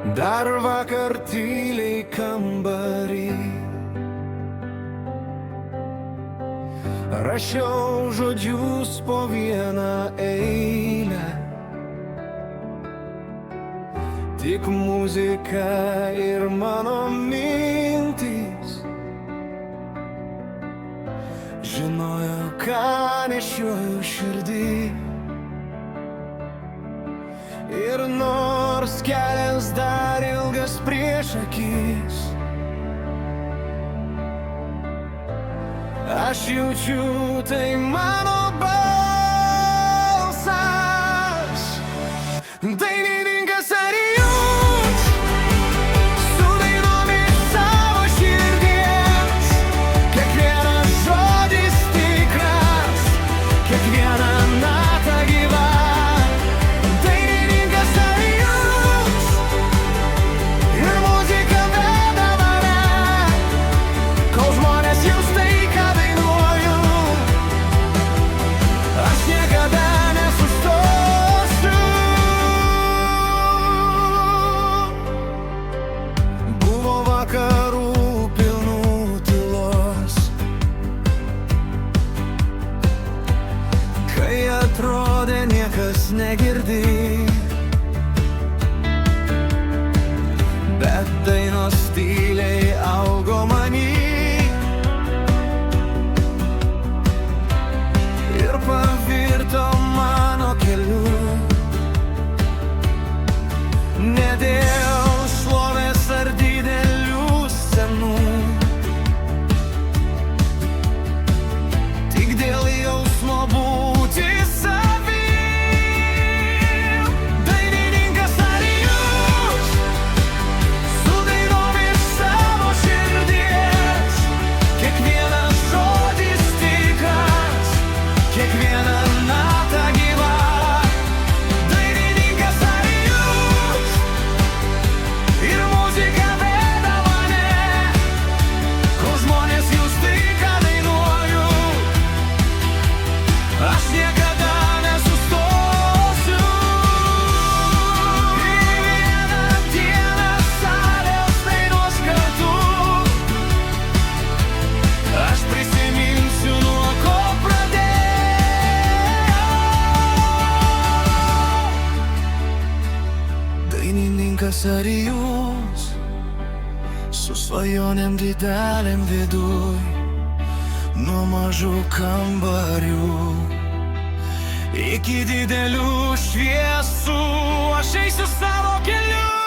Dar vakar tyliai kambarį rašiau žodžius po vieną eilę. Tik muzika ir mano mintys žinojo, ką nešioju širdį. Ir nors kelias dar ilgas prieš akis, aš jaučiu, tai mano balsas. Dainininkas ar jūs su dainomis savo širdies? Kiekvienas žodis tikras, kiekviena nata gyva. Dainininkas ar jūs ir muzika veda mane, kol žmonės jūs tai, ką dainuoju. Aš niekada nesustosiu. Buvo vakarų pilnų tylos, kai atrodė niekas negirdi, bet dainos tyliai augo many ir pavirto mano keliu. Ne dėl šlovės ar didelių scenų, tik dėl jausmo būti savim. Dainininkas ar jūs su dainomis savo širdies? Kiekvienas žodis tikras, kiekviena nata gyva. Dainininkas ar jūs ir muzika veda mane, kol žmonės jūs tai, ką dainuoju. Aš niekada nesustosiu. Į vieną dieną salės dainuos kartu. Aš prisiminsiu, nuo ko pradėjau. Dainininkas ar jūs su svajonėm didelėm viduj, nuo mažų kambarių iki didelių šviesų, aš eisiu savo keliu.